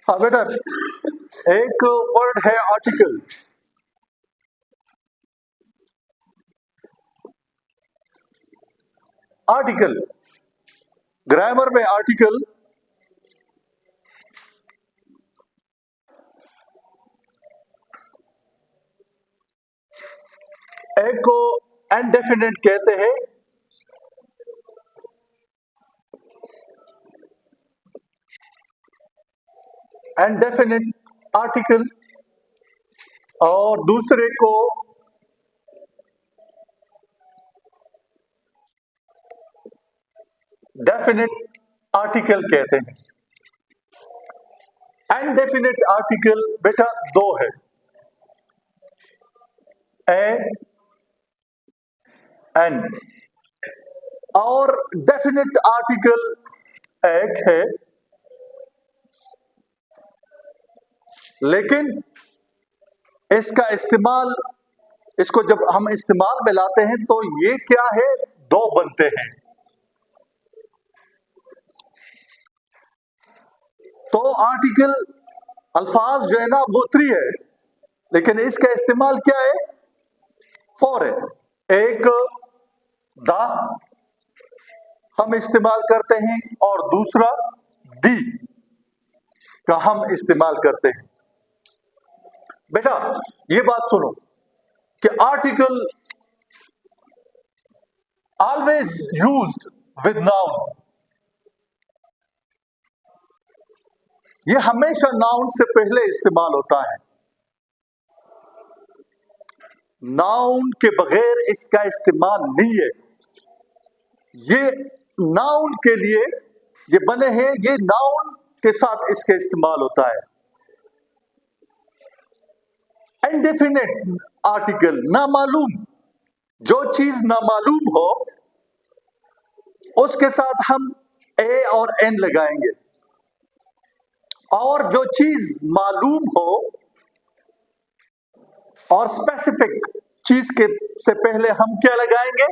हाँ बेटा, एक वर्ड है आर्टिकल। आर्टिकल ग्रामर में आर्टिकल एक को इनडेफिनेट कहते हैं, इनडेफिनेट आर्टिकल, और दूसरे को डेफिनेट आर्टिकल कहते हैं। इनडेफिनेट आर्टिकल बेटा दो है, ए एन, और डेफिनेट आर्टिकल एक है, लेकिन इसका इस्तेमाल, इसको जब हम इस्तेमाल में लाते हैं तो ये क्या है, दो बनते हैं। तो आर्टिकल अल्फाज जो है ना वो 3 है, लेकिन इसका इस्तेमाल क्या है, 4 है। एक द हम इस्तेमाल करते हैं और दूसरा दी का हम इस्तेमाल करते हैं। बेटा ये बात सुनो कि article always used with noun, ये हमेशा नाउन से पहले इस्तेमाल होता है। नाउन के बगैर इसका इस्तेमाल नहीं है। ये नाउन के लिए ये बने हैं, ये नाउन के साथ इसका इस्तेमाल होता है। इनडेफिनेट आर्टिकल नामालूम, जो चीज नामालूम हो उसके साथ हम ए और एन लगाएंगे, और जो चीज मालूम हो और स्पेसिफिक चीज के से पहले हम क्या लगाएंगे,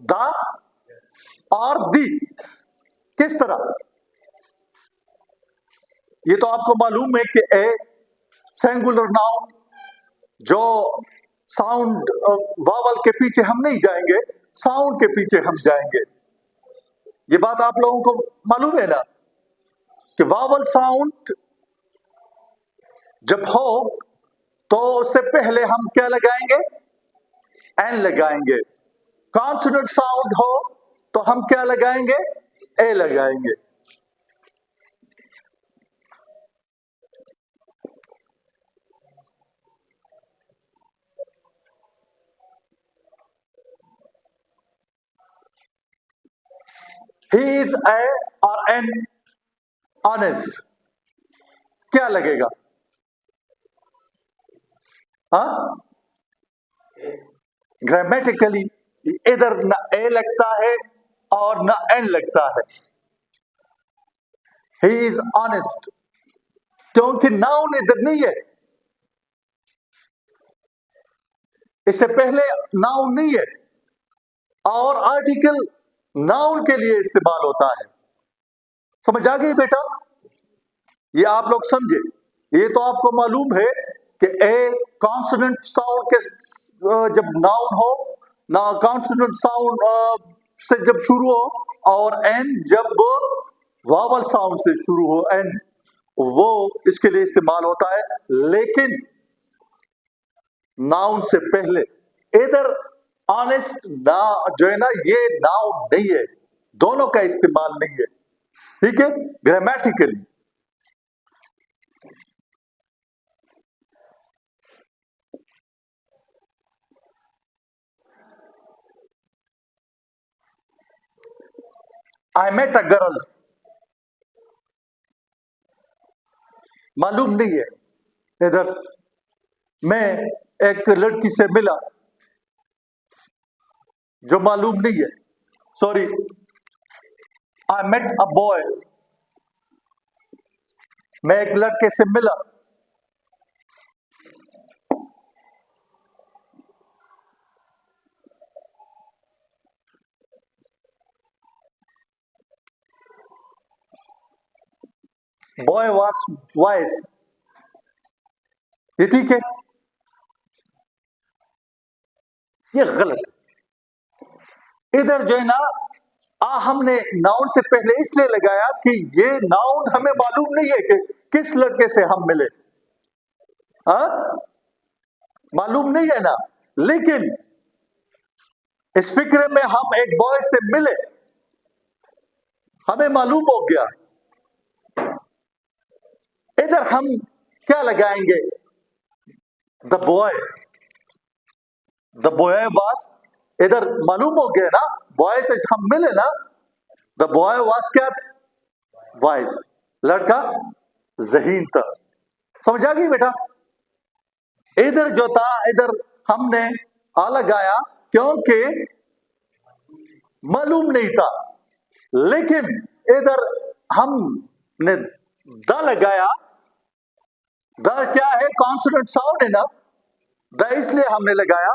द और दी। किस तरह, ये तो आपको मालूम है कि ए सिंगुलर नाउन, जो साउंड वावल के पीछे हम नहीं जाएंगे, साउंड के पीछे हम जाएंगे। ये बात आप लोगों को मालूम है ना कि वावल साउंड जब हो तो उससे पहले हम क्या लगाएंगे, एन लगाएंगे। कॉन्सोनेंट साउंड हो तो हम क्या लगाएंगे, ए लगाएंगे। He is a और an honest, क्या लगेगा, हाँ? ग्रामेटिकली इधर न ए लगता है और न एन लगता है। He is honest, क्योंकि नाउन इधर नहीं है, इससे पहले नाउन नहीं है, और आर्टिकल नाउन के लिए इस्तेमाल होता है। समझ आ गई बेटा? ये आप लोग समझे। ये तो आपको मालूम है कि ए कॉन्सोनेंट साउंड के जब नाउन हो ना, कॉन्सोनेंट साउंड से जब शुरू हो, और एन जब वावल साउंड से शुरू हो, एन वो इसके लिए इस्तेमाल होता है। लेकिन नाउन से पहले इधर ऑनेस्ट ना जो है ना, ये नाउन नहीं है, दोनों का इस्तेमाल नहीं है। ठीक है, grammatically. I met a girl, मालूम नहीं है, इधर मैं एक लड़की से मिला, जो मालूम नहीं है। Sorry, I met a boy, मैं एक लड़के से मिला। बॉय वाज वाइज, ये ठीक है? ये गलत। इधर जो है ना हमने नाउन से पहले इसलिए लगाया कि ये नाउन हमें मालूम नहीं है कि किस लड़के से हम मिले, मालूम नहीं है ना, लेकिन इस फिक्र में हम एक बॉय से मिले, हमें मालूम हो गया। इधर हम क्या लगाएंगे? द बॉय वाज, इधर मालूम हो गया ना, बॉय से हम मिले ना, द बॉय वाज क्या? वाइज, लड़का ज़हीन था। समझ आ गई बेटा? इधर जो था, इधर हमने आ लगाया क्योंकि मालूम नहीं था, लेकिन इधर हमने द लगाया। द क्या है? कॉन्सोनेंट साउंड है ना, द इसलिए हमने लगाया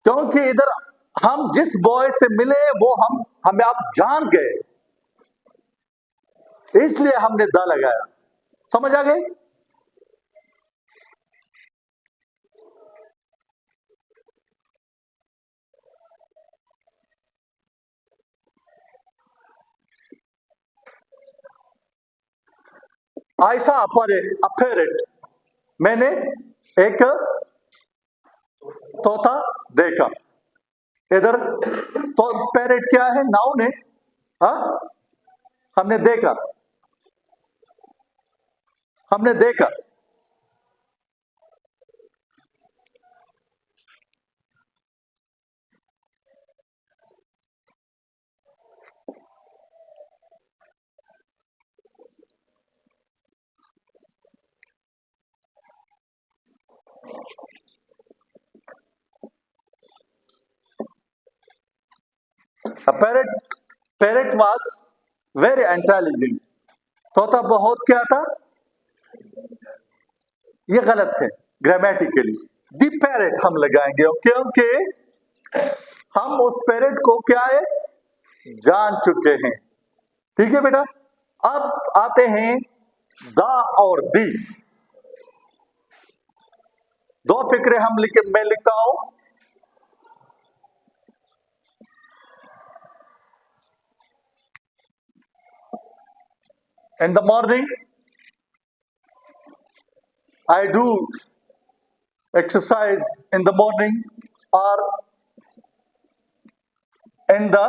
क्योंकि इधर हम जिस बॉय से मिले वो हमें आप जान गए, इसलिए हमने द लगाया। समझ आ गई? ऐसा अपेरेट, मैंने एक तोता देखा। इधर तो पैरेट क्या है? नाउन है। हमने देखा, हमने देखा। पैरेट वाज वेरी इंटेलिजेंट, तोता बहुत क्या था? ये गलत है ग्रामेटिकली। दी पैरेट हम लगाएंगे क्योंकि हम उस पैरेट को क्या है? जान चुके हैं। ठीक है बेटा? अब आते हैं द और दी। दो फिक्रे मैं लिखता हूं। In the morning, I do exercise in the morning, or in the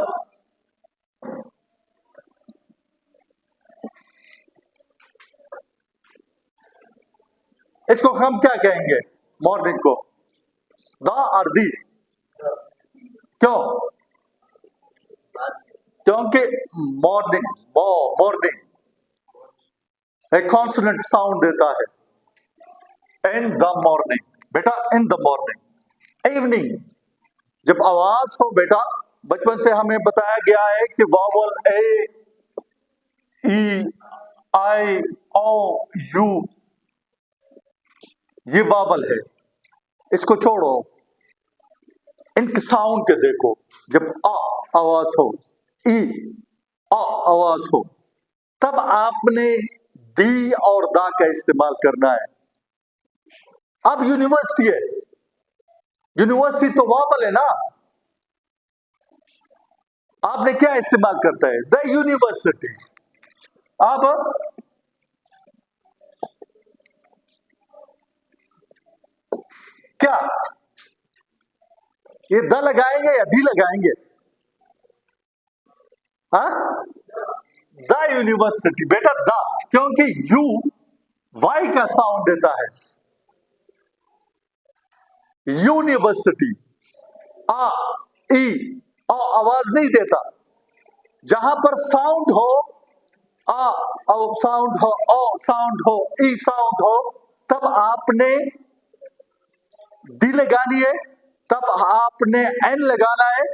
इसको हम क्या कहेंगे? मॉर्निंग को द और दी। क्यों? क्योंकि मॉर्निंग एक कॉन्सोनेंट साउंड देता है। इन द मॉर्निंग, बेटा इन द मॉर्निंग। इवनिंग जब आवाज हो बेटा, बचपन से हमें बताया गया है कि vowel A, E, I, O, U, ये वावल है, इसको छोड़ो, इनके साउंड के देखो। जब आ आवाज हो, ई आ आवाज हो, तब आपने दी और दा का इस्तेमाल करना है। अब यूनिवर्सिटी है, यूनिवर्सिटी तो वावल है ना, आपने क्या इस्तेमाल करता है? The university. अब क्या ये द लगाएंगे या दी लगाएंगे? द यूनिवर्सिटी बेटा, द, क्योंकि यू वाई का साउंड देता है। यूनिवर्सिटी आ, ई, आ आवाज नहीं देता। जहां पर साउंड हो, आ साउंड हो, ओ साउंड हो, ई साउंड हो, तब आपने दी लगानी है, तब आपने एन लगाना है।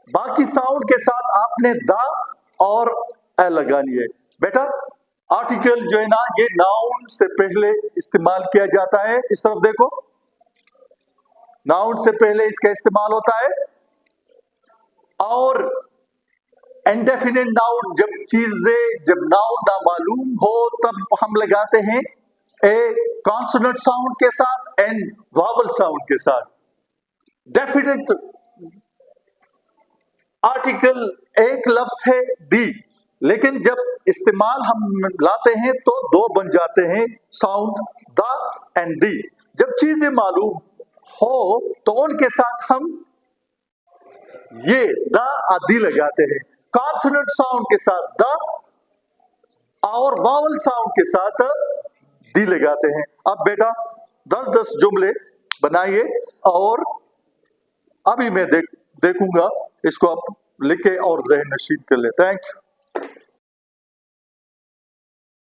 बाकी साउंड के साथ आपने द और ए लगानी है। बेटा आर्टिकल जो है ना, ये नाउन से पहले इस्तेमाल किया जाता है। इस तरफ देखो, नाउन से पहले इसका इस्तेमाल होता है। और इंडेफिनिट नाउन, जब नाउन नामालूम हो तब हम लगाते हैं ए कॉन्सोनेंट साउंड के साथ एंड वावल साउंड के साथ। डेफिनेट आर्टिकल एक लफ्ज है दी, लेकिन जब इस्तेमाल हम लाते हैं तो दो बन जाते हैं, साउंड द एंड दी। जब चीजें मालूम हो तो उनके साथ हम ये द आदि लगाते हैं, कॉन्सोनेंट साउंड के साथ द और वावल साउंड के साथ दी लगाते हैं। अब बेटा 10-10 जुमले बनाइए और अभी मैं देखूंगा, इसको आप लिखे और ज़हन नशीन कर ले। Thank you.